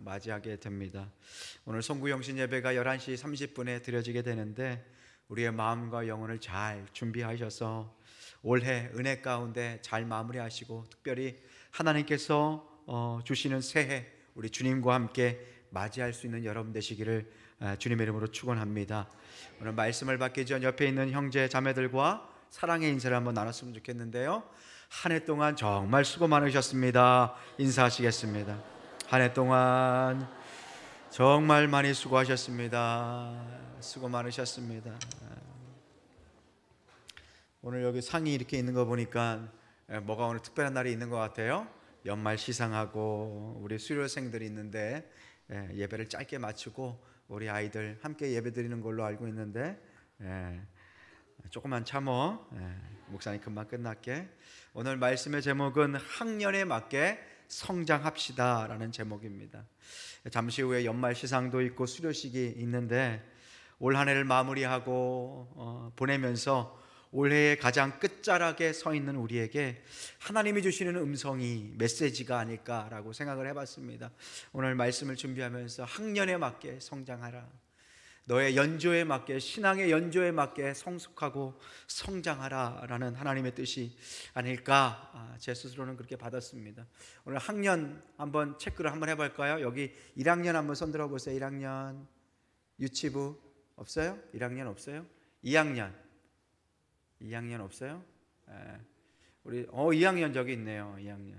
맞이하게 됩니다. 오늘 송구영신 예배가 11시 30분에 드려지게 되는데 우리의 마음과 영혼을 잘 준비하셔서 올해 은혜 가운데 잘 마무리하시고 특별히 하나님께서 주시는 새해 우리 주님과 함께 맞이할 수 있는 여러분 되시기를 주님의 이름으로 축원합니다. 오늘 말씀을 받기 전 옆에 있는 형제 자매들과 사랑의 인사를 한번 나눴으면 좋겠는데요. 한 해 동안 정말 수고 많으셨습니다. 인사하시겠습니다. 한 해 동안 정말 많이 수고하셨습니다. 수고 많으셨습니다. 오늘 여기 상이 이렇게 있는 거 보니까 뭐가 오늘 특별한 날이 있는 것 같아요. 연말 시상하고 우리 수료생들이 있는데 예배를 짧게 마치고 우리 아이들 함께 예배 드리는 걸로 알고 있는데 조금만 참어. 목사님 금방 끝날게. 오늘 말씀의 제목은 학년에 맞게 성장합시다 라는 제목입니다. 잠시 후에 연말 시상도 있고 수료식이 있는데 올 한 해를 마무리하고 보내면서 올해의 가장 끝자락에 서 있는 우리에게 하나님이 주시는 음성이 메시지가 아닐까라고 생각을 해봤습니다. 오늘 말씀을 준비하면서 학년에 맞게 성장하라, 너의 연조에 맞게, 신앙의 연조에 맞게 성숙하고 성장하라 라는 하나님의 뜻이 아닐까, 제 스스로는 그렇게 받았습니다. 오늘 학년 한번 체크를 한번 해볼까요? 여기 1학년 한번 손 들어보세요. 1학년 유치부 없어요? 1학년 없어요? 2학년 없어요? 우리 2학년 저기 있네요. 2학년.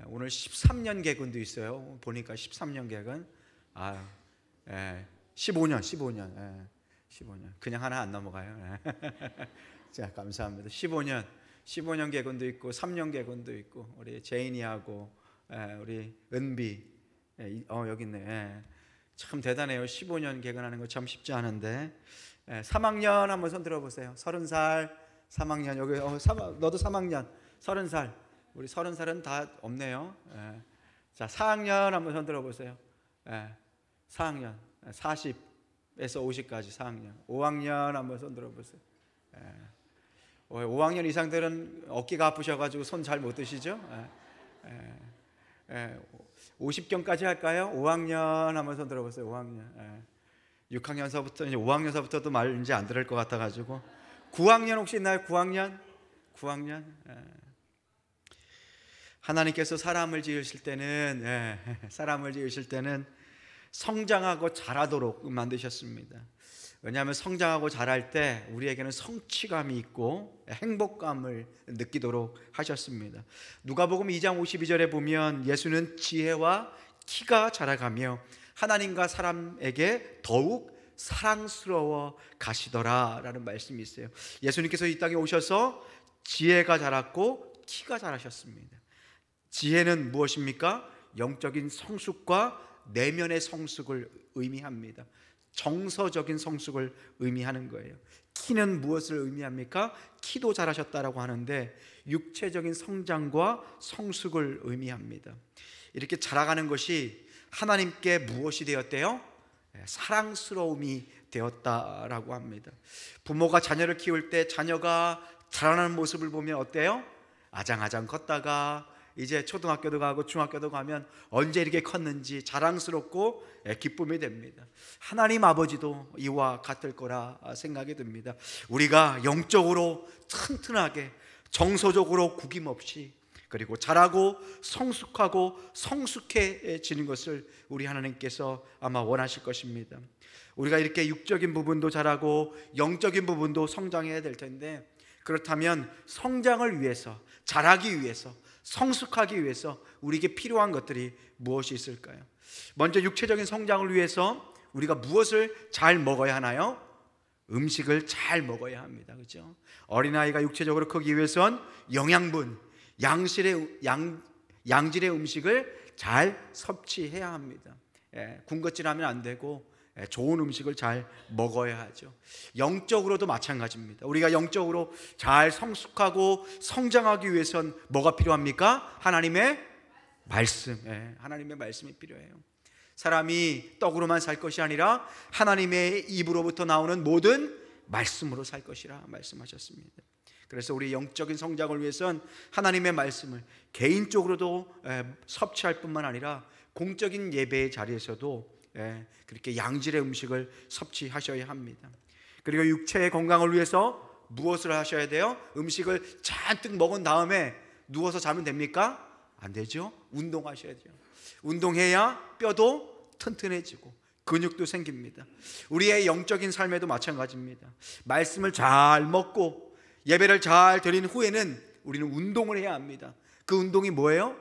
오늘 13년 개근도 있어요. 보니까 13년 개근. 15년. 그냥 하나 안 넘어가요. 자, 감사합니다. 15년 개근도 있고 3년 개근도 있고 우리 제인이하고 우리 은비 여기 있네. 참 대단해요. 15년 개근하는 거 참 쉽지 않은데. 3학년 한번 손 들어보세요. 30살 3학년 여기 너도 3학년 30살. 우리 30살은 다 없네요. 자, 4학년 한번 손 들어보세요. 4학년 40에서 50까지 4학년. 5학년 한번 손 들어보세요. 5학년 이상들은 어깨가 아프셔가지고 손 잘 못 드시죠? 50경까지 할까요? 5학년 한번 손 들어보세요. 5학년. 6학년서부터 이제 5학년서부터도 말 이제 안 들을 것 같아가지고 9학년 혹시 있나요? 9학년? 하나님께서 사람을 지으실 때는 성장하고 자라도록 만드셨습니다. 왜냐하면 성장하고 자랄 때 우리에게는 성취감이 있고 행복감을 느끼도록 하셨습니다. 누가복음 2장 52절에 보면 예수는 지혜와 키가 자라가며 하나님과 사람에게 더욱 사랑스러워 가시더라 라는 말씀이 있어요. 예수님께서 이 땅에 오셔서 지혜가 자랐고 키가 자라셨습니다. 지혜는 무엇입니까? 영적인 성숙과 내면의 성숙을 의미합니다. 정서적인 성숙을 의미하는 거예요. 키는 무엇을 의미합니까? 키도 자라셨다라고 하는데 육체적인 성장과 성숙을 의미합니다. 이렇게 자라가는 것이 하나님께 무엇이 되었대요? 사랑스러움이 되었다라고 합니다. 부모가 자녀를 키울 때 자녀가 자라나는 모습을 보면 어때요? 아장아장 컸다가 이제 초등학교도 가고 중학교도 가면 언제 이렇게 컸는지 자랑스럽고 기쁨이 됩니다. 하나님 아버지도 이와 같을 거라 생각이 듭니다. 우리가 영적으로 튼튼하게 정서적으로 구김없이 그리고 자라고 성숙하고 성숙해지는 것을 우리 하나님께서 아마 원하실 것입니다. 우리가 이렇게 육적인 부분도 자라고 영적인 부분도 성장해야 될 텐데, 그렇다면 성장을 위해서, 자라기 위해서, 성숙하기 위해서 우리에게 필요한 것들이 무엇이 있을까요? 먼저 육체적인 성장을 위해서 우리가 무엇을 잘 먹어야 하나요? 음식을 잘 먹어야 합니다. 그렇죠? 어린아이가 육체적으로 크기 위해선 영양분, 양질의 음식을 잘 섭취해야 합니다. 군것질하면 안 되고 좋은 음식을 잘 먹어야 하죠. 영적으로도 마찬가지입니다. 우리가 영적으로 잘 성숙하고 성장하기 위해선 뭐가 필요합니까? 하나님의 말씀, 하나님의 말씀이 필요해요. 사람이 떡으로만 살 것이 아니라 하나님의 입으로부터 나오는 모든 말씀으로 살 것이라 말씀하셨습니다. 그래서 우리 영적인 성장을 위해선 하나님의 말씀을 개인적으로도 섭취할 뿐만 아니라 공적인 예배의 자리에서도 그렇게 양질의 음식을 섭취하셔야 합니다. 그리고 육체의 건강을 위해서 무엇을 하셔야 돼요? 음식을 잔뜩 먹은 다음에 누워서 자면 됩니까? 안 되죠. 운동하셔야죠. 운동해야 뼈도 튼튼해지고 근육도 생깁니다. 우리의 영적인 삶에도 마찬가지입니다. 말씀을 잘 먹고 예배를 잘 드린 후에는 우리는 운동을 해야 합니다. 그 운동이 뭐예요?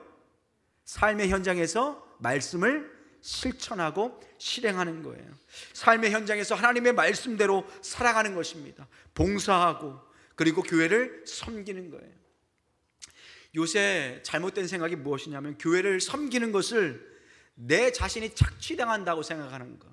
삶의 현장에서 말씀을 실천하고 실행하는 거예요. 삶의 현장에서 하나님의 말씀대로 살아가는 것입니다. 봉사하고 그리고 교회를 섬기는 거예요. 요새 잘못된 생각이 무엇이냐면 교회를 섬기는 것을 내 자신이 착취당한다고 생각하는 거.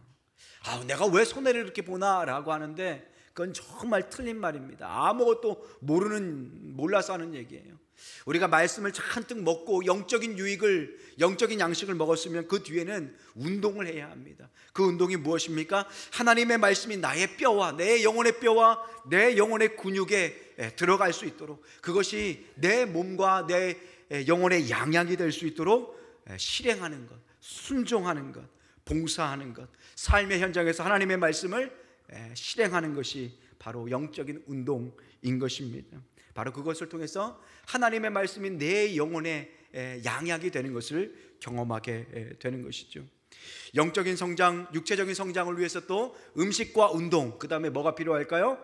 내가 왜 손해를 이렇게 보나 라고 하는데 그건 정말 틀린 말입니다. 아무것도 몰라서 하는 얘기예요. 우리가 말씀을 잔뜩 먹고 영적인 유익을, 영적인 양식을 먹었으면 그 뒤에는 운동을 해야 합니다. 그 운동이 무엇입니까? 하나님의 말씀이 나의 뼈와 내 영혼의 뼈와 내 영혼의 근육에 들어갈 수 있도록, 그것이 내 몸과 내 영혼의 양약이 될 수 있도록 실행하는 것, 순종하는 것, 봉사하는 것, 삶의 현장에서 하나님의 말씀을 실행하는 것이 바로 영적인 운동인 것입니다. 바로 그것을 통해서 하나님의 말씀이 내 영혼의 양약이 되는 것을 경험하게 되는 것이죠. 영적인 성장, 육체적인 성장을 위해서 또 음식과 운동, 그 다음에 뭐가 필요할까요?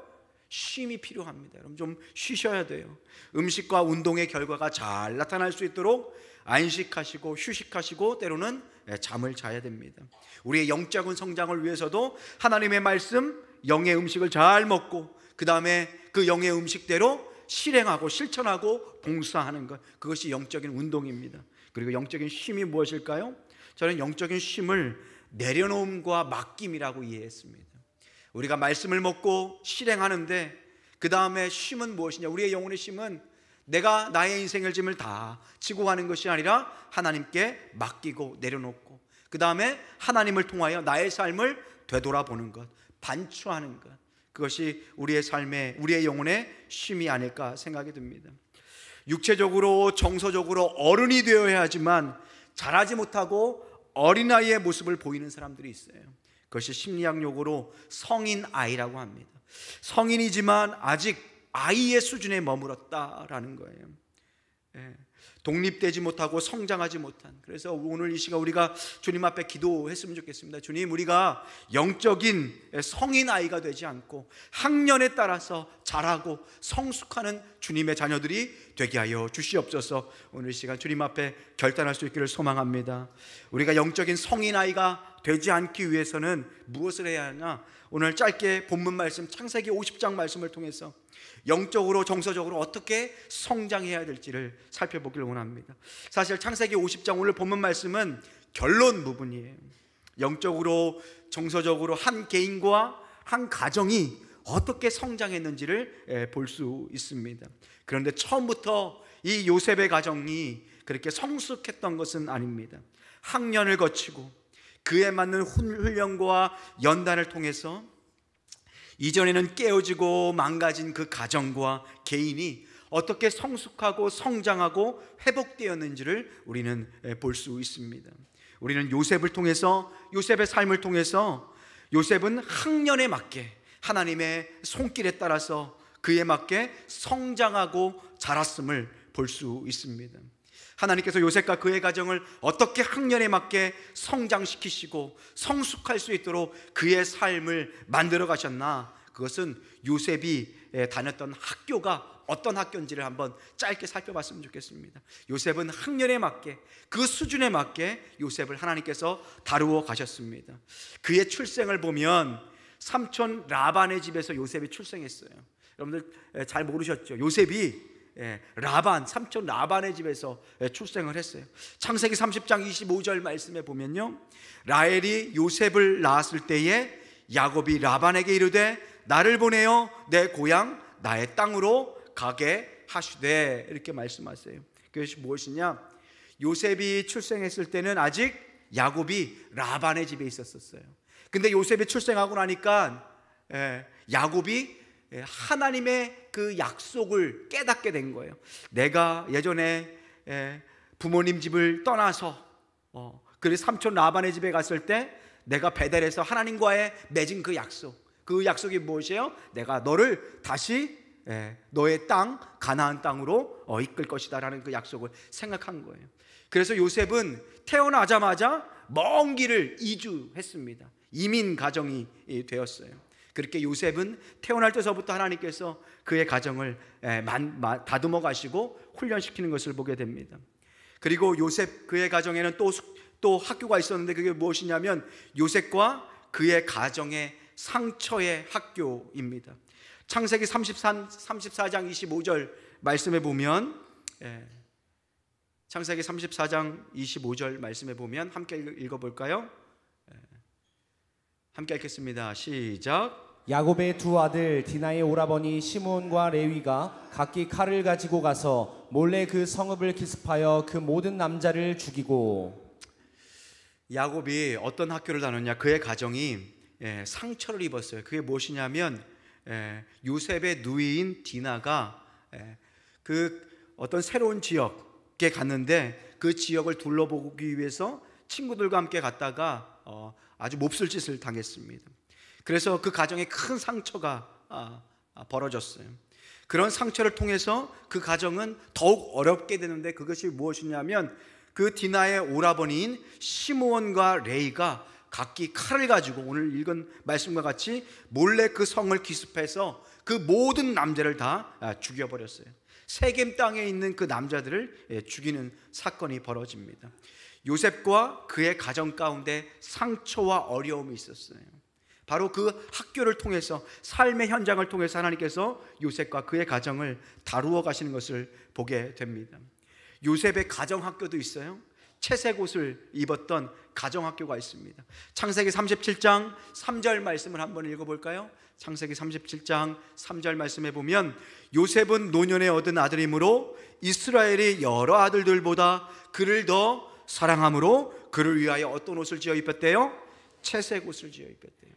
쉼이 필요합니다. 여러분 좀 쉬셔야 돼요. 음식과 운동의 결과가 잘 나타날 수 있도록 안식하시고 휴식하시고 때로는 잠을 자야 됩니다. 우리의 영적인 성장을 위해서도 하나님의 말씀, 영의 음식을 잘 먹고 그 다음에 그 영의 음식대로 실행하고 실천하고 봉사하는 것, 그것이 영적인 운동입니다. 그리고 영적인 쉼이 무엇일까요? 저는 영적인 쉼을 내려놓음과 맡김이라고 이해했습니다. 우리가 말씀을 먹고 실행하는데 그 다음에 쉼은 무엇이냐? 우리의 영혼의 쉼은 내가 나의 인생의 짐을 다 지고 가는 것이 아니라 하나님께 맡기고 내려놓고 그 다음에 하나님을 통하여 나의 삶을 되돌아보는 것, 반추하는 것, 그것이 우리의 삶의, 우리의 영혼의 쉼이 아닐까 생각이 듭니다. 육체적으로 정서적으로 어른이 되어야 하지만 자라지 못하고 어린아이의 모습을 보이는 사람들이 있어요. 그것이 심리학 용어로 성인 아이라고 합니다. 성인이지만 아직 아이의 수준에 머물렀다라는 거예요. 독립되지 못하고 성장하지 못한, 그래서 오늘 이 시간 우리가 주님 앞에 기도했으면 좋겠습니다. 주님, 우리가 영적인 성인 아이가 되지 않고 학년에 따라서 자라고 성숙하는 주님의 자녀들이 되게 하여 주시옵소서. 오늘 이 시간 주님 앞에 결단할 수 있기를 소망합니다. 우리가 영적인 성인 아이가 되지 않기 위해서는 무엇을 해야 하나? 오늘 짧게 본문 말씀 창세기 50장 말씀을 통해서 영적으로 정서적으로 어떻게 성장해야 될지를 살펴보기를 원합니다. 사실 창세기 50장 오늘 본문 말씀은 결론 부분이에요. 영적으로 정서적으로 한 개인과 한 가정이 어떻게 성장했는지를 볼 수 있습니다. 그런데 처음부터 이 요셉의 가정이 그렇게 성숙했던 것은 아닙니다. 학년을 거치고 그에 맞는 훈련과 연단을 통해서 이전에는 깨어지고 망가진 그 가정과 개인이 어떻게 성숙하고 성장하고 회복되었는지를 우리는 볼 수 있습니다. 우리는 요셉을 통해서, 요셉의 삶을 통해서 요셉은 학년에 맞게 하나님의 손길에 따라서 그에 맞게 성장하고 자랐음을 볼 수 있습니다. 하나님께서 요셉과 그의 가정을 어떻게 학년에 맞게 성장시키시고 성숙할 수 있도록 그의 삶을 만들어 가셨나? 그것은 요셉이 다녔던 학교가 어떤 학교인지를 한번 짧게 살펴봤으면 좋겠습니다. 요셉은 학년에 맞게, 그 수준에 맞게 요셉을 하나님께서 다루어 가셨습니다. 그의 출생을 보면 삼촌 라반의 집에서 요셉이 출생했어요. 여러분들 잘 모르셨죠? 요셉이 라반, 삼촌 라반의 집에서 출생을 했어요. 창세기 30장 25절 말씀에 보면요, 라헬이 요셉을 낳았을 때에 야곱이 라반에게 이르되 나를 보내어 내 고향 나의 땅으로 가게 하시되, 이렇게 말씀하세요. 그것이 무엇이냐? 요셉이 출생했을 때는 아직 야곱이 라반의 집에 있었어요. 근데 요셉이 출생하고 나니까 야곱이 하나님의 그 약속을 깨닫게 된 거예요. 내가 예전에 부모님 집을 떠나서 그리고 삼촌 라반의 집에 갔을 때 내가 베델에서 하나님과의 맺은 그 약속이 무엇이에요? 내가 너를 다시 너의 땅 가나안 땅으로 이끌 것이다 라는 그 약속을 생각한 거예요. 그래서 요셉은 태어나자마자 먼 길을 이주했습니다. 이민 가정이 되었어요. 그렇게 요셉은 태어날 때서부터 하나님께서 그의 가정을 다듬어 가시고 훈련시키는 것을 보게 됩니다. 그리고 요셉 그의 가정에는 또 학교가 있었는데 그게 무엇이냐면 요셉과 그의 가정의 상처의 학교입니다. 창세기 34장 25절 말씀에 보면 창세기 34장 25절 말씀에 보면 함께 읽어볼까요? 함께 읽겠습니다. 시작. 야곱의 두 아들 디나의 오라버니 시므온과 레위가 각기 칼을 가지고 가서 몰래 그 성읍을 기습하여 그 모든 남자를 죽이고. 야곱이 어떤 학교를 다녔냐? 그의 가정이 상처를 입었어요. 그게 무엇이냐면 요셉의 누이인 디나가 그 어떤 새로운 지역에 갔는데 그 지역을 둘러보기 위해서 친구들과 함께 갔다가 아주 몹쓸 짓을 당했습니다. 그래서 그 가정에 큰 상처가 벌어졌어요. 그런 상처를 통해서 그 가정은 더욱 어렵게 되는데 그것이 무엇이냐면 그 디나의 오라버니인 시므온과 레이가 각기 칼을 가지고 오늘 읽은 말씀과 같이 몰래 그 성을 기습해서 그 모든 남자를 다 죽여버렸어요. 세겜 땅에 있는 그 남자들을 죽이는 사건이 벌어집니다. 요셉과 그의 가정 가운데 상처와 어려움이 있었어요. 바로 그 학교를 통해서 삶의 현장을 통해서 하나님께서 요셉과 그의 가정을 다루어 가시는 것을 보게 됩니다. 요셉의 가정학교도 있어요. 채색 옷을 입었던 가정학교가 있습니다. 창세기 37장 3절 말씀을 한번 읽어볼까요? 창세기 37장 3절 말씀에 보면 요셉은 노년에 얻은 아들이므로 이스라엘이 여러 아들들보다 그를 더 사랑함으로 그를 위하여 어떤 옷을 지어 입혔대요? 채색 옷을 지어 입혔대요.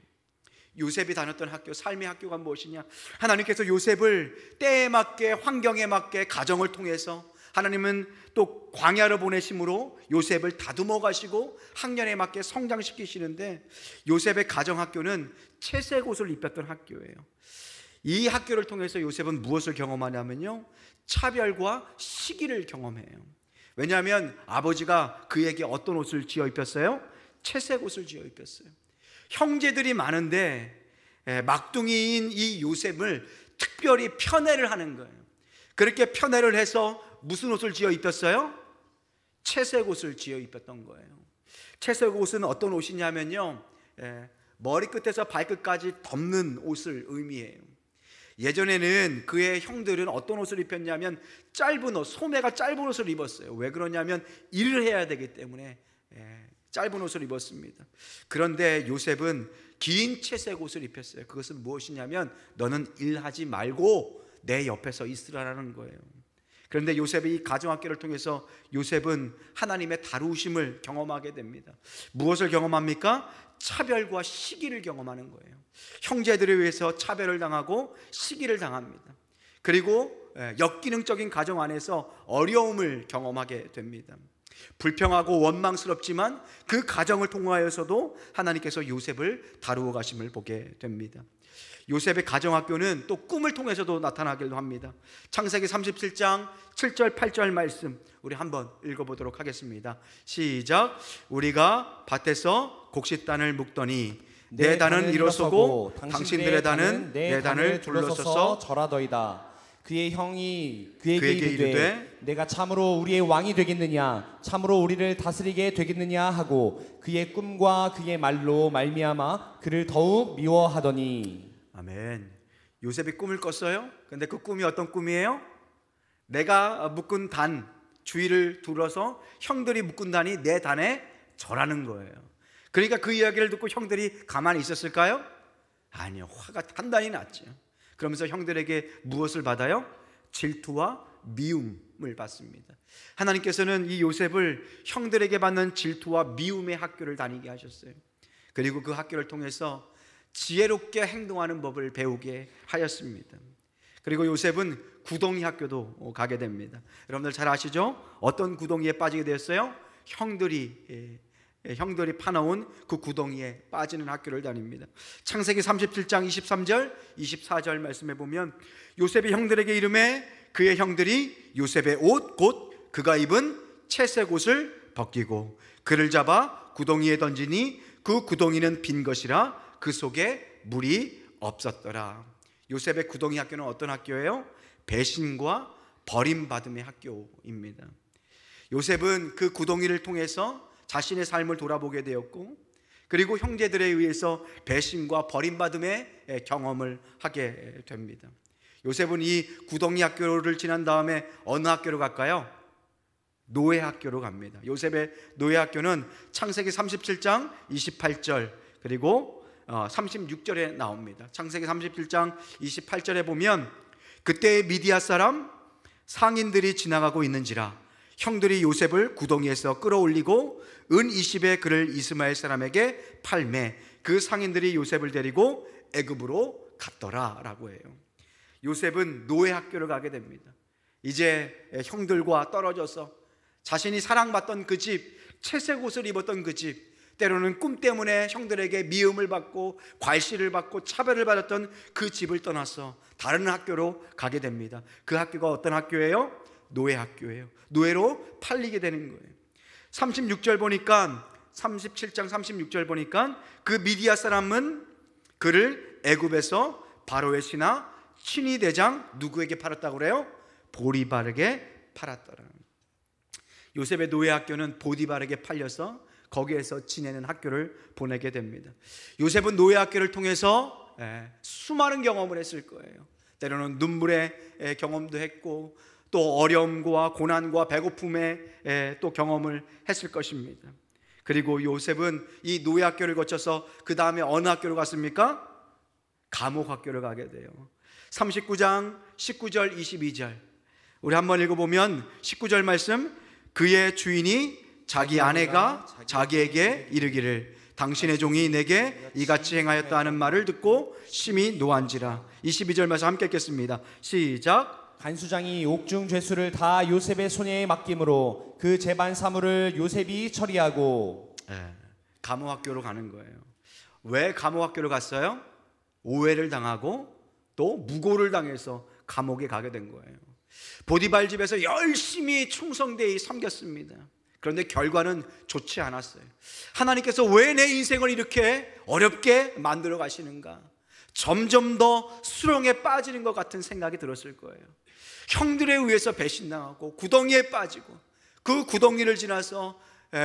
요셉이 다녔던 학교, 삶의 학교가 무엇이냐? 하나님께서 요셉을 때에 맞게, 환경에 맞게, 가정을 통해서 하나님은 또 광야로 보내심으로 요셉을 다듬어 가시고 학년에 맞게 성장시키시는데 요셉의 가정학교는 채색 옷을 입혔던 학교예요. 이 학교를 통해서 요셉은 무엇을 경험하냐면요, 차별과 시기를 경험해요. 왜냐하면 아버지가 그에게 어떤 옷을 지어 입혔어요? 채색 옷을 지어 입혔어요. 형제들이 많은데 막둥이인 이 요셉을 특별히 편애를 하는 거예요. 그렇게 편애를 해서 무슨 옷을 지어 입혔어요? 채색 옷을 지어 입혔던 거예요. 채색 옷은 어떤 옷이냐면요, 머리끝에서 발끝까지 덮는 옷을 의미해요. 예전에는 그의 형들은 어떤 옷을 입혔냐면 짧은 옷, 소매가 짧은 옷을 입었어요. 왜 그러냐면 일을 해야 되기 때문에 짧은 옷을 입었습니다. 그런데 요셉은 긴 채색 옷을 입혔어요. 그것은 무엇이냐면 너는 일하지 말고 내 옆에서 있으라는 거예요. 그런데 요셉의 이 가정학교를 통해서 요셉은 하나님의 다루심을 경험하게 됩니다. 무엇을 경험합니까? 차별과 시기를 경험하는 거예요. 형제들에 의해서 차별을 당하고 시기를 당합니다. 그리고 역기능적인 가정 안에서 어려움을 경험하게 됩니다. 불평하고 원망스럽지만 그 가정을 통하여서도 하나님께서 요셉을 다루어 가심을 보게 됩니다. 요셉의 가정학교는 또 꿈을 통해서도 나타나기도 합니다. 창세기 37장 7절 8절 말씀 우리 한번 읽어보도록 하겠습니다. 시작. 우리가 밭에서 곡식단을 묶더니 내 단은 일어서고 당신들의 단은 내 단을 둘러서서 절하더이다. 그의 형이 그에게 이르되 내가 참으로 우리의 왕이 되겠느냐, 참으로 우리를 다스리게 되겠느냐 하고 그의 꿈과 그의 말로 말미암아 그를 더욱 미워하더니. 아멘. 요셉이 꿈을 꿨어요. 근데 그 꿈이 어떤 꿈이에요? 내가 묶은 단 주위를 둘러서 형들이 묶은 단이 내 단에 절하는 거예요. 그러니까 그 이야기를 듣고 형들이 가만히 있었을까요? 아니요. 화가 단단히 났죠. 그러면서 형들에게 무엇을 받아요? 질투와 미움을 받습니다. 하나님께서는 이 요셉을 형들에게 받는 질투와 미움의 학교를 다니게 하셨어요. 그리고 그 학교를 통해서 지혜롭게 행동하는 법을 배우게 하였습니다. 그리고 요셉은 구덩이 학교도 가게 됩니다. 여러분들 잘 아시죠? 어떤 구덩이에 빠지게 되었어요? 형들이 파놓은 그 구덩이에 빠지는 학교를 다닙니다. 창세기 37장 23절 24절 말씀해 보면 요셉이 형들에게 이르매 그의 형들이 요셉의 옷 곧 그가 입은 채색 옷을 벗기고 그를 잡아 구덩이에 던지니 그 구덩이는 빈 것이라 그 속에 물이 없었더라. 요셉의 구덩이 학교는 어떤 학교예요? 배신과 버림받음의 학교입니다. 요셉은 그 구덩이를 통해서 자신의 삶을 돌아보게 되었고, 그리고 형제들에 의해서 배신과 버림받음의 경험을 하게 됩니다. 요셉은 이 구덩이 학교를 지난 다음에 어느 학교로 갈까요? 노예 학교로 갑니다. 요셉의 노예 학교는 창세기 37장 28절 그리고 36절에 나옵니다. 창세기 37장 28절에 보면 그때 미디아 사람 상인들이 지나가고 있는지라 형들이 요셉을 구덩이에서 끌어올리고 은 20에 그를 이스마엘 사람에게 팔매 그 상인들이 요셉을 데리고 애굽으로 갔더라 라고 해요. 요셉은 노예 학교를 가게 됩니다. 이제 형들과 떨어져서 자신이 사랑받던 그 집, 채색 옷을 입었던 그 집, 때로는 꿈 때문에 형들에게 미움을 받고 괄시를 받고 차별을 받았던 그 집을 떠나서 다른 학교로 가게 됩니다. 그 학교가 어떤 학교예요? 노예 학교예요. 노예로 팔리게 되는 거예요. 36절 보니까 37장 36절 보니까 그 미디아 사람은 그를 애굽에서 바로의 신하 친위 대장 누구에게 팔았다고 그래요? 보디발에게 팔았더라. 요셉의 노예 학교는 보디발에게 팔려서 거기에서 지내는 학교를 보내게 됩니다. 요셉은 노예 학교를 통해서 수많은 경험을 했을 거예요. 때로는 눈물의 경험도 했고 또 어려움과 고난과 배고픔의 또 경험을 했을 것입니다. 그리고 요셉은 이 노예 학교를 거쳐서 그 다음에 어느 학교로 갔습니까? 감옥 학교를 가게 돼요. 39장 19절 22절 우리 한번 읽어보면 19절 말씀 그의 주인이 자기 아내가 자기에게 이르기를 당신의 종이 내게 이같이 행하였다 하는 말을 듣고 심히 노한지라. 22절 말씀 함께 읽겠습니다. 시작. 간수장이 옥중 죄수를 다 요셉의 손에 맡김으로 그 재반 사물을 요셉이 처리하고 감옥 학교로 가는 거예요. 왜 감옥 학교로 갔어요? 오해를 당하고 또 무고를 당해서 감옥에 가게 된 거예요. 보디발 집에서 열심히 충성되이 섬겼습니다. 그런데 결과는 좋지 않았어요. 하나님께서 왜 내 인생을 이렇게 어렵게 만들어 가시는가? 점점 더 수렁에 빠지는 것 같은 생각이 들었을 거예요. 형들에 의해서 배신당하고 구덩이에 빠지고 그 구덩이를 지나서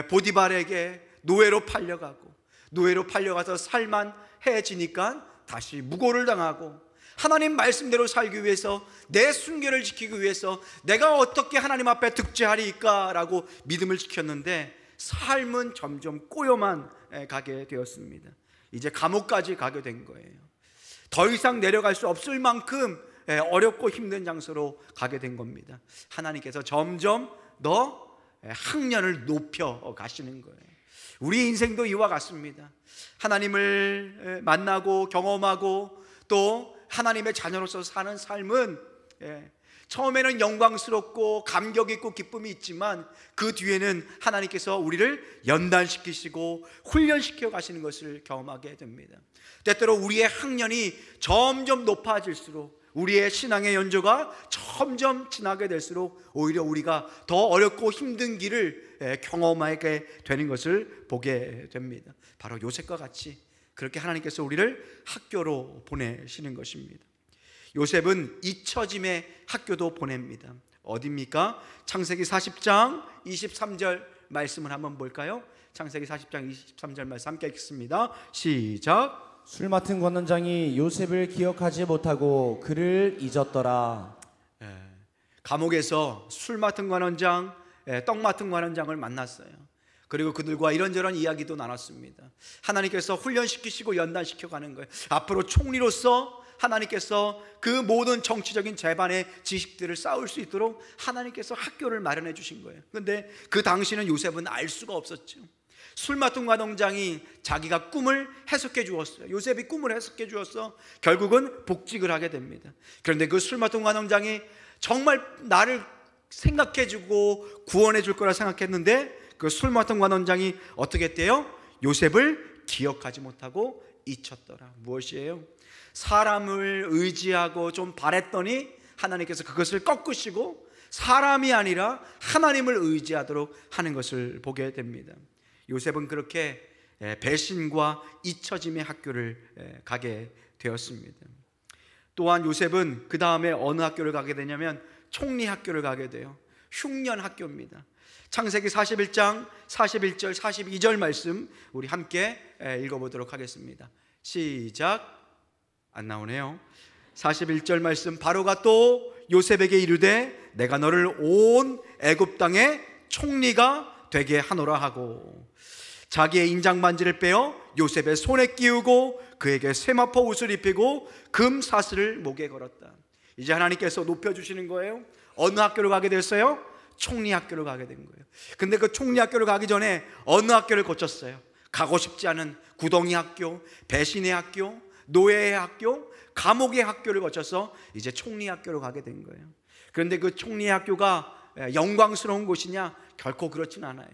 보디발에게 노예로 팔려가고 노예로 팔려가서 살만해지니까 다시 무고를 당하고 하나님 말씀대로 살기 위해서 내 순결을 지키기 위해서 내가 어떻게 하나님 앞에 득죄하리까 라고 믿음을 지켰는데 삶은 점점 꼬여만 가게 되었습니다. 이제 감옥까지 가게 된 거예요. 더 이상 내려갈 수 없을 만큼 어렵고 힘든 장소로 가게 된 겁니다. 하나님께서 점점 더 학년을 높여 가시는 거예요. 우리 인생도 이와 같습니다. 하나님을 만나고 경험하고 또 하나님의 자녀로서 사는 삶은 처음에는 영광스럽고 감격 있고 기쁨이 있지만 그 뒤에는 하나님께서 우리를 연단시키시고 훈련시켜 가시는 것을 경험하게 됩니다. 때때로 우리의 학년이 점점 높아질수록 우리의 신앙의 연조가 점점 지나게 될수록 오히려 우리가 더 어렵고 힘든 길을 경험하게 되는 것을 보게 됩니다. 바로 요셉과 같이 그렇게 하나님께서 우리를 학교로 보내시는 것입니다. 요셉은 잊혀짐의 학교도 보냅니다. 어디입니까? 창세기 40장 23절 말씀을 한번 볼까요? 창세기 40장 23절 말씀 함께 읽겠습니다. 시작. 술 맡은 관원장이 요셉을 기억하지 못하고 그를 잊었더라. 감옥에서 술 맡은 관원장, 떡 맡은 관원장을 만났어요. 그리고 그들과 이런저런 이야기도 나눴습니다. 하나님께서 훈련시키시고 연단시켜 가는 거예요. 앞으로 총리로서 하나님께서 그 모든 정치적인 재반의 지식들을 쌓을 수 있도록 하나님께서 학교를 마련해 주신 거예요. 그런데 그 당시는 요셉은 알 수가 없었죠. 술 맡은 관원장이 자기가 꿈을 해석해 주었어요. 요셉이 꿈을 해석해 주었어. 결국은 복직을 하게 됩니다. 그런데 그 술 맡은 관원장이 정말 나를 생각해 주고 구원해 줄 거라 생각했는데 그 술 맡은 관원장이 어떻게 했대요? 요셉을 기억하지 못하고 잊혔더라. 무엇이에요? 사람을 의지하고 좀 바랬더니 하나님께서 그것을 꺾으시고 사람이 아니라 하나님을 의지하도록 하는 것을 보게 됩니다. 요셉은 그렇게 배신과 잊혀짐의 학교를 가게 되었습니다. 또한 요셉은 그 다음에 어느 학교를 가게 되냐면 총리 학교를 가게 돼요. 흉년 학교입니다. 창세기 41장 41절 42절 말씀 우리 함께 읽어보도록 하겠습니다. 시작. 안 나오네요. 41절 말씀. 바로가 또 요셉에게 이르되 내가 너를 온 애굽 땅의 총리가 되게 하노라 하고 자기의 인장 반지를 빼어 요셉의 손에 끼우고 그에게 세마포 옷을 입히고 금 사슬을 목에 걸었다. 이제 하나님께서 높여주시는 거예요. 어느 학교를 가게 됐어요? 총리 학교를 가게 된 거예요. 근데 그 총리 학교를 가기 전에 어느 학교를 거쳤어요? 가고 싶지 않은 구덩이 학교, 배신의 학교, 노예의 학교, 감옥의 학교를 거쳐서 이제 총리 학교로 가게 된 거예요. 그런데 그 총리 학교가 영광스러운 곳이냐? 결코 그렇진 않아요.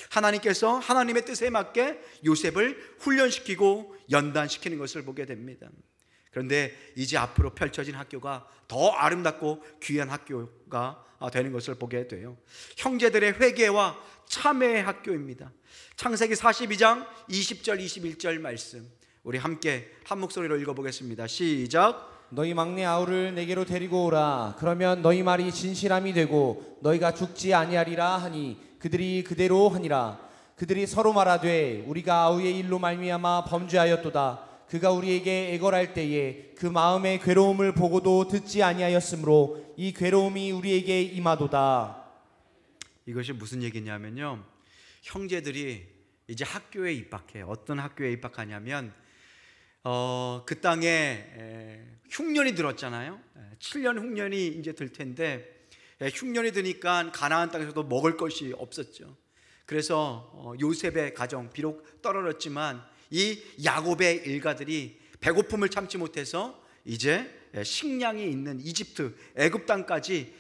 하나님께서 하나님의 뜻에 맞게 요셉을 훈련시키고 연단시키는 것을 보게 됩니다. 그런데 이제 앞으로 펼쳐진 학교가 더 아름답고 귀한 학교가 되는 것을 보게 돼요. 형제들의 회개와 참회의 학교입니다. 창세기 42장 20절 21절 말씀 우리 함께 한 목소리로 읽어보겠습니다. 시작. 너희 막내 아우를 내게로 데리고 오라. 그러면 너희 말이 진실함이 되고 너희가 죽지 아니하리라 하니 그들이 그대로 하니라. 그들이 서로 말하되 우리가 아우의 일로 말미암아 범죄하였도다. 그가 우리에게 애걸할 때에 그 마음의 괴로움을 보고도 듣지 아니하였으므로 이 괴로움이 우리에게 임하도다. 이것이 무슨 얘기냐면요, 형제들이 이제 학교에 입학해요. 어떤 학교에 입학하냐면 그 땅에 흉년이 들었잖아요. 7년 흉년이 이제 들 텐데 흉년이 드니까 가나안 땅에서도 먹을 것이 없었죠. 그래서 요셉의 가정 비록 떨어졌지만 이 야곱의 일가들이 배고픔을 참지 못해서 이제 식량이 있는 이집트 애굽 땅까지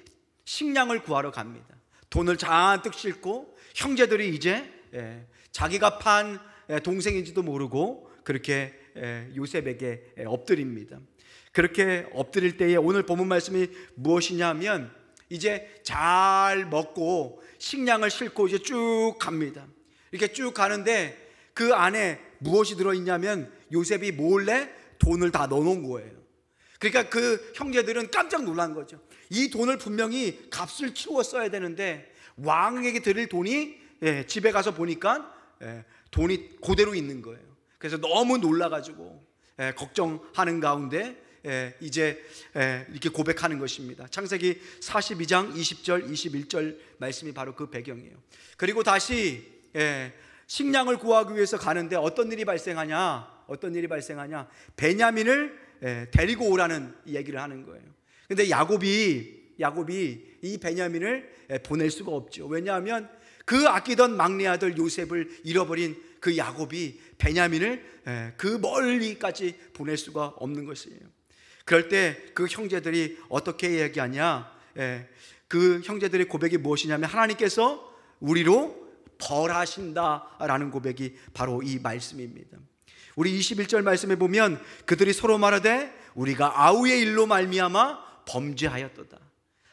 식량을 구하러 갑니다. 돈을 잔뜩 싣고 형제들이 이제 자기가 판 동생인지도 모르고 그렇게 요셉에게 엎드립니다. 그렇게 엎드릴 때에 오늘 본문 말씀이 무엇이냐면 이제 잘 먹고 식량을 싣고 이제 쭉 갑니다. 이렇게 쭉 가는데 그 안에 무엇이 들어있냐면 요셉이 몰래 돈을 다 넣어놓은 거예요. 그러니까 그 형제들은 깜짝 놀란 거죠. 이 돈을 분명히 값을 치워 써야 되는데 왕에게 드릴 돈이 집에 가서 보니까 돈이 그대로 있는 거예요. 그래서 너무 놀라가지고 걱정하는 가운데 이제 이렇게 고백하는 것입니다. 창세기 42장 20절 21절 말씀이 바로 그 배경이에요. 그리고 다시 식량을 구하기 위해서 가는데 어떤 일이 발생하냐? 베냐민을 데리고 오라는 얘기를 하는 거예요. 근데 야곱이 이 베냐민을 보낼 수가 없죠. 왜냐하면 그 아끼던 막내 아들 요셉을 잃어버린 그 야곱이 베냐민을 그 멀리까지 보낼 수가 없는 것이에요. 그럴 때 그 형제들이 어떻게 얘기하냐? 그 형제들의 고백이 무엇이냐면 하나님께서 우리로 벌하신다라는 고백이 바로 이 말씀입니다. 우리 21절 말씀에 보면 그들이 서로 말하되 우리가 아우의 일로 말미암아 범죄하였도다.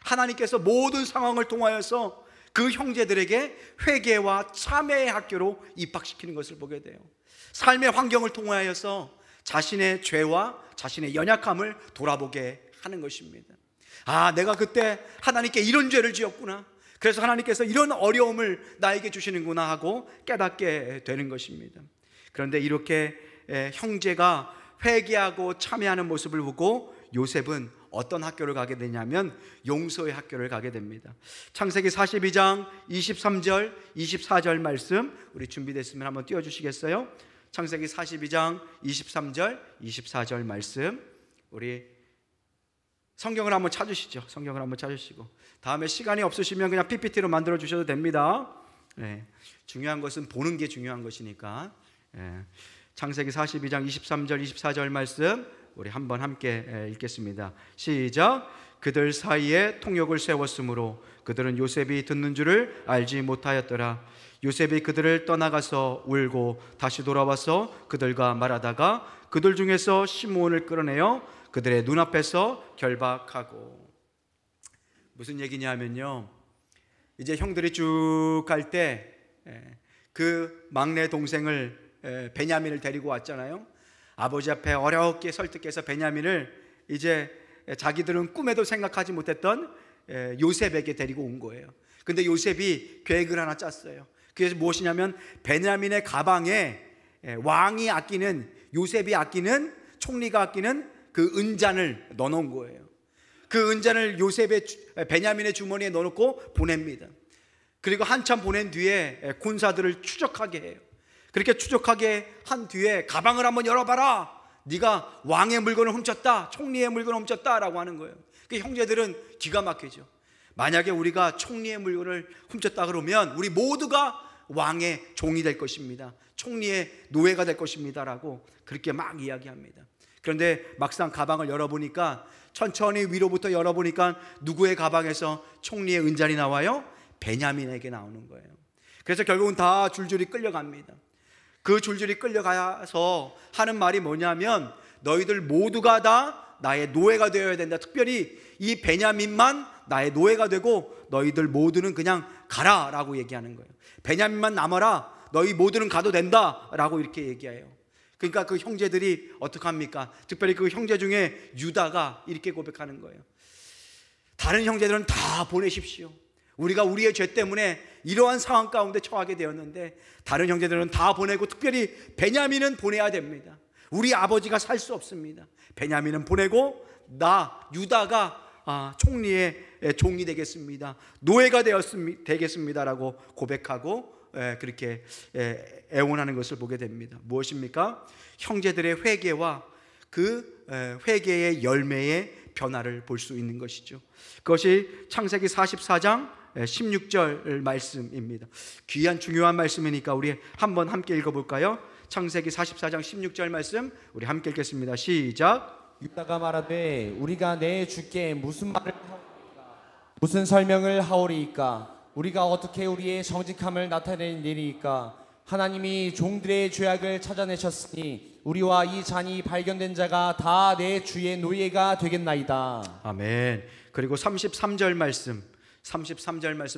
하나님께서 모든 상황을 통하여서 그 형제들에게 회개와 참회의 학교로 입학시키는 것을 보게 돼요. 삶의 환경을 통하여서 자신의 죄와 자신의 연약함을 돌아보게 하는 것입니다. 아, 내가 그때 하나님께 이런 죄를 지었구나. 그래서 하나님께서 이런 어려움을 나에게 주시는구나 하고 깨닫게 되는 것입니다. 그런데 이렇게 형제가 회개하고 참회하는 모습을 보고 요셉은 어떤 학교를 가게 되냐면 용서의 학교를 가게 됩니다. 창세기 42장 23절 24절 말씀 우리 준비됐으면 한번 띄워주시겠어요? 창세기 42장 23절 24절 말씀 우리 성경을 한번 찾으시죠. 성경을 한번 찾으시고 다음에 시간이 없으시면 그냥 PPT로 만들어 주셔도 됩니다. 중요한 것은 보는 게 중요한 것이니까 창세기 42장 23절 24절 말씀 우리 한번 함께 읽겠습니다. 시작. 그들 사이에 통역을 세웠으므로 그들은 요셉이 듣는 줄을 알지 못하였더라. 요셉이 그들을 떠나가서 울고 다시 돌아와서 그들과 말하다가 그들 중에서 시므온을 끌어내어 그들의 눈앞에서 결박하고. 무슨 얘기냐면요, 이제 형들이 쭉 갈 때 그 막내 동생을 베냐민을 데리고 왔잖아요. 아버지 앞에 어렵게 설득해서 베냐민을 이제 자기들은 꿈에도 생각하지 못했던 요셉에게 데리고 온 거예요. 근데 요셉이 계획을 하나 짰어요. 그래서 무엇이냐면 베냐민의 가방에 왕이 아끼는, 요셉이 아끼는, 총리가 아끼는 그 은잔을 넣어놓은 거예요. 그 은잔을 베냐민의 주머니에 넣어놓고 보냅니다. 그리고 한참 보낸 뒤에 군사들을 추적하게 해요. 그렇게 추적하게 한 뒤에 가방을 한번 열어봐라, 네가 왕의 물건을 훔쳤다, 총리의 물건을 훔쳤다 라고 하는 거예요. 그 형제들은 기가 막히죠. 만약에 우리가 총리의 물건을 훔쳤다 그러면 우리 모두가 왕의 종이 될 것입니다, 총리의 노예가 될 것입니다 라고 그렇게 막 이야기합니다. 그런데 막상 가방을 열어보니까, 천천히 위로부터 열어보니까 누구의 가방에서 총리의 은잔이 나와요? 베냐민에게 나오는 거예요. 그래서 결국은 다 줄줄이 끌려갑니다. 그 줄줄이 끌려가서 하는 말이 뭐냐면, 너희들 모두가 다 나의 노예가 되어야 된다. 특별히 이 베냐민만 나의 노예가 되고 너희들 모두는 그냥 가라 라고 얘기하는 거예요. 베냐민만 남아라, 너희 모두는 가도 된다 라고 이렇게 얘기해요. 그러니까 그 형제들이 어떡합니까? 특별히 그 형제 중에 유다가 이렇게 고백하는 거예요. 다른 형제들은 다 보내십시오. 우리가 우리의 죄 때문에 이러한 상황 가운데 처하게 되었는데 다른 형제들은 다 보내고 특별히 베냐민은 보내야 됩니다. 우리 아버지가 살 수 없습니다. 베냐민은 보내고 나 유다가 총리의 종이 되겠습니다, 노예가 되겠습니다라고 고백하고 그렇게 애원하는 것을 보게 됩니다. 무엇입니까? 형제들의 회개와 그 회개의 열매의 변화를 볼 수 있는 것이죠. 그것이 창세기 44장 16절 말씀입니다. 귀한 중요한 말씀이니까 우리 한번 함께 읽어볼까요? 창세기 44장 16절 말씀 우리 함께 읽겠습니다. 시작. 유다가 말하되 우리가 내 주께 무슨 말을 하오리이까, 무슨 설명을 하오리이까, 우리가 어떻게 우리의 정직함을 나타내리이까. 하나님이 종들의 죄악을 찾아내셨으니 우리와 이 잔이 발견된 자가 다 내 주의 노예가 되겠나이다. 아멘. 그리고 33절 말씀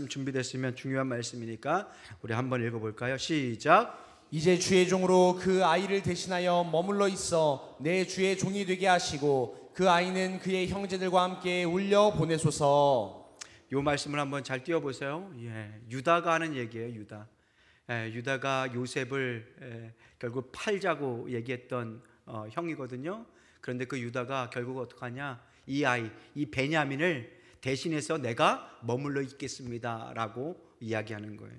준비됐으면 중요한 말씀이니까 우리 한번 읽어볼까요? 시작. 이제 주의 종으로 그 아이를 대신하여 머물러 있어 내 주의 종이 되게 하시고 그 아이는 그의 형제들과 함께 울려 보내소서. 이 말씀을 한번 잘 띄워보세요. 유다가 하는 얘기예요. 유다가 요셉을 결국 팔자고 얘기했던 형이거든요. 그런데 그 유다가 결국 어떡하냐, 이 베냐민을 대신해서 내가 머물러 있겠습니다 라고 이야기하는 거예요.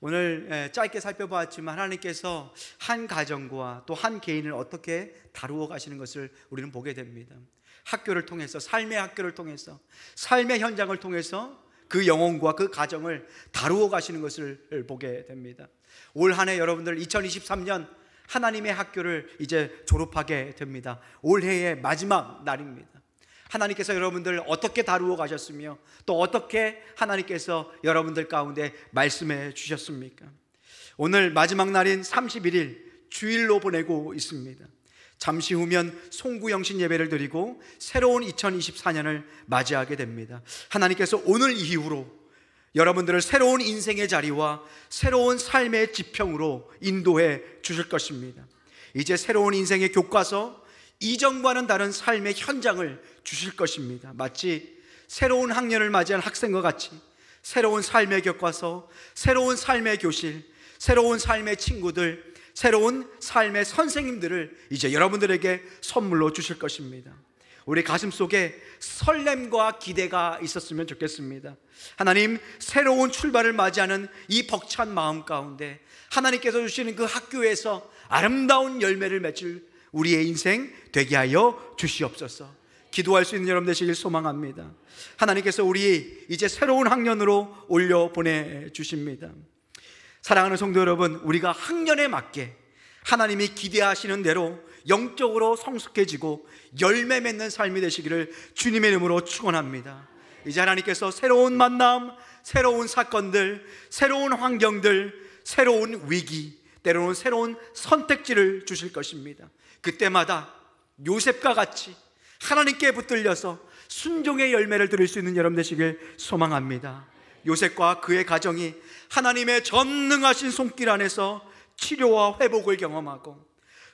오늘 짧게 살펴보았지만 하나님께서 한 가정과 또 한 개인을 어떻게 다루어 가시는 것을 우리는 보게 됩니다. 학교를 통해서, 삶의 학교를 통해서, 삶의 현장을 통해서 그 영혼과 그 가정을 다루어 가시는 것을 보게 됩니다. 올 한 해 여러분들 2023년 하나님의 학교를 이제 졸업하게 됩니다. 올해의 마지막 날입니다. 하나님께서 여러분들 어떻게 다루어 가셨으며 또 어떻게 하나님께서 여러분들 가운데 말씀해 주셨습니까? 오늘 마지막 날인 31일 주일로 보내고 있습니다. 잠시 후면 송구영신 예배를 드리고 새로운 2024년을 맞이하게 됩니다. 하나님께서 오늘 이후로 여러분들을 새로운 인생의 자리와 새로운 삶의 지평으로 인도해 주실 것입니다. 이제 새로운 인생의 교과서, 이전과는 다른 삶의 현장을 주실 것입니다. 마치 새로운 학년을 맞이한 학생과 같이 새로운 삶의 교과서, 새로운 삶의 교실, 새로운 삶의 친구들, 새로운 삶의 선생님들을 이제 여러분들에게 선물로 주실 것입니다. 우리 가슴 속에 설렘과 기대가 있었으면 좋겠습니다. 하나님, 새로운 출발을 맞이하는 이 벅찬 마음 가운데 하나님께서 주시는 그 학교에서 아름다운 열매를 맺을 우리의 인생 되게 하여 주시옵소서. 기도할 수 있는 여러분 되시길 소망합니다. 하나님께서 우리 이제 새로운 학년으로 올려 보내주십니다. 사랑하는 성도 여러분, 우리가 학년에 맞게 하나님이 기대하시는 대로 영적으로 성숙해지고 열매 맺는 삶이 되시기를 주님의 이름으로 축원합니다. 이제 하나님께서 새로운 만남, 새로운 사건들, 새로운 환경들, 새로운 위기, 때로는 새로운 선택지를 주실 것입니다. 그때마다 요셉과 같이 하나님께 붙들려서 순종의 열매를 드릴 수 있는 여러분 되시길 소망합니다. 요셉과 그의 가정이 하나님의 전능하신 손길 안에서 치료와 회복을 경험하고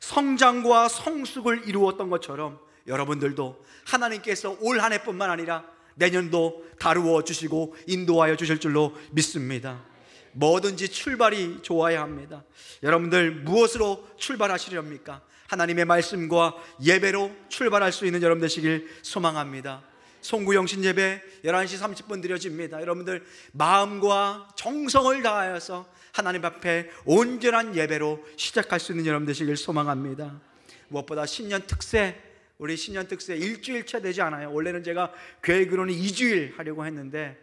성장과 성숙을 이루었던 것처럼 여러분들도 하나님께서 올 한 해뿐만 아니라 내년도 다루어 주시고 인도하여 주실 줄로 믿습니다. 뭐든지 출발이 좋아야 합니다. 여러분들 무엇으로 출발하시렵니까? 하나님의 말씀과 예배로 출발할 수 있는 여러분 되시길 소망합니다. 송구영신 예배 11시 30분 드려집니다. 여러분들 마음과 정성을 다하여서 하나님 앞에 온전한 예배로 시작할 수 있는 여러분 되시길 소망합니다. 무엇보다 신년 특세, 우리 신년 특세 일주일차 되지 않아요. 원래는 제가 계획으로는 2주일 하려고 했는데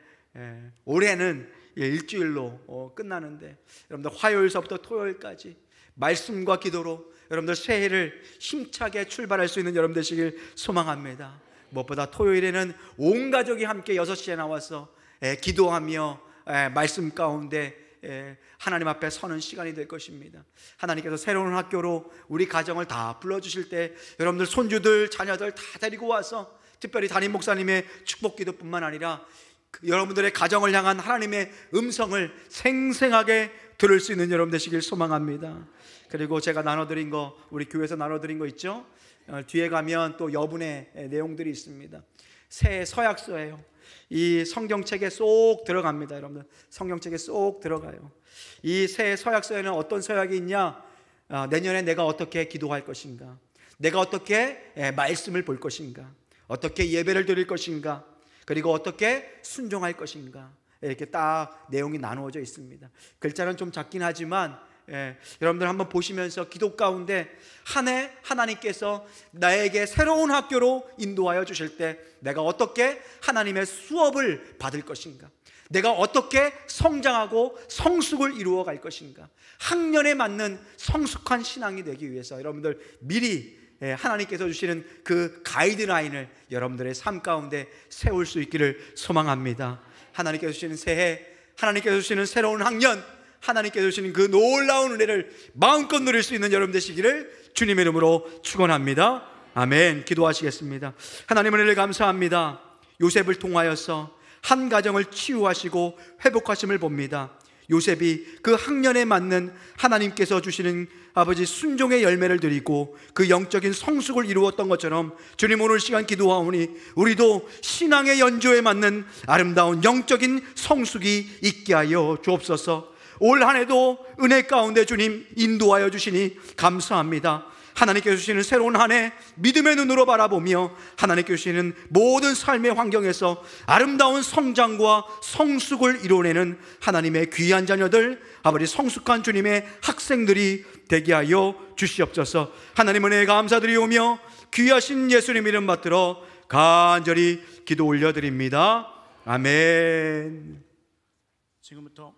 올해는 일주일로 끝나는데 여러분들 화요일서부터 토요일까지 말씀과 기도로 여러분들 새해를 힘차게 출발할 수 있는 여러분 되시길 소망합니다. 무엇보다 토요일에는 온 가족이 함께 6시에 나와서 기도하며 말씀 가운데 하나님 앞에 서는 시간이 될 것입니다. 하나님께서 새로운 학교로 우리 가정을 다 불러주실 때 여러분들 손주들 자녀들 다 데리고 와서 특별히 담임 목사님의 축복 기도뿐만 아니라 여러분들의 가정을 향한 하나님의 음성을 생생하게 들을 수 있는 여러분 되시길 소망합니다. 그리고 제가 나눠드린 거, 우리 교회에서 나눠드린 거 있죠? 뒤에 가면 또 여분의 내용들이 있습니다. 새 서약서예요. 이 성경책에 쏙 들어갑니다. 여러분들 성경책에 쏙 들어가요. 이 새 서약서에는 어떤 서약이 있냐? 내년에 내가 어떻게 기도할 것인가, 내가 어떻게 말씀을 볼 것인가, 어떻게 예배를 드릴 것인가, 그리고 어떻게 순종할 것인가, 이렇게 딱 내용이 나누어져 있습니다. 글자는 좀 작긴 하지만 여러분들 한번 보시면서 기도 가운데 한 해 하나님께서 나에게 새로운 학교로 인도하여 주실 때 내가 어떻게 하나님의 수업을 받을 것인가, 내가 어떻게 성장하고 성숙을 이루어 갈 것인가, 학년에 맞는 성숙한 신앙이 되기 위해서 여러분들 미리 하나님께서 주시는 그 가이드라인을 여러분들의 삶 가운데 세울 수 있기를 소망합니다. 하나님께서 주시는 새해, 하나님께서 주시는 새로운 학년, 하나님께서 주시는 그 놀라운 은혜를 마음껏 누릴 수 있는 여러분 되시기를 주님의 이름으로 축원합니다. 아멘. 기도하시겠습니다. 하나님 은혜를 감사합니다. 요셉을 통하여서 한 가정을 치유하시고 회복하심을 봅니다. 요셉이 그 학년에 맞는 하나님께서 주시는 아버지 순종의 열매를 드리고 그 영적인 성숙을 이루었던 것처럼 주님 오늘 시간 기도하오니 우리도 신앙의 연조에 맞는 아름다운 영적인 성숙이 있게 하여 주옵소서. 올 한 해도 은혜 가운데 주님 인도하여 주시니 감사합니다. 하나님께서 주시는 새로운 한 해 믿음의 눈으로 바라보며 하나님께서 주시는 모든 삶의 환경에서 아름다운 성장과 성숙을 이뤄내는 하나님의 귀한 자녀들, 아버지 성숙한 주님의 학생들이 되게 하여 주시옵소서. 하나님 은혜에 감사드리오며 귀하신 예수님 이름 받들어 간절히 기도 올려드립니다. 아멘. 지금부터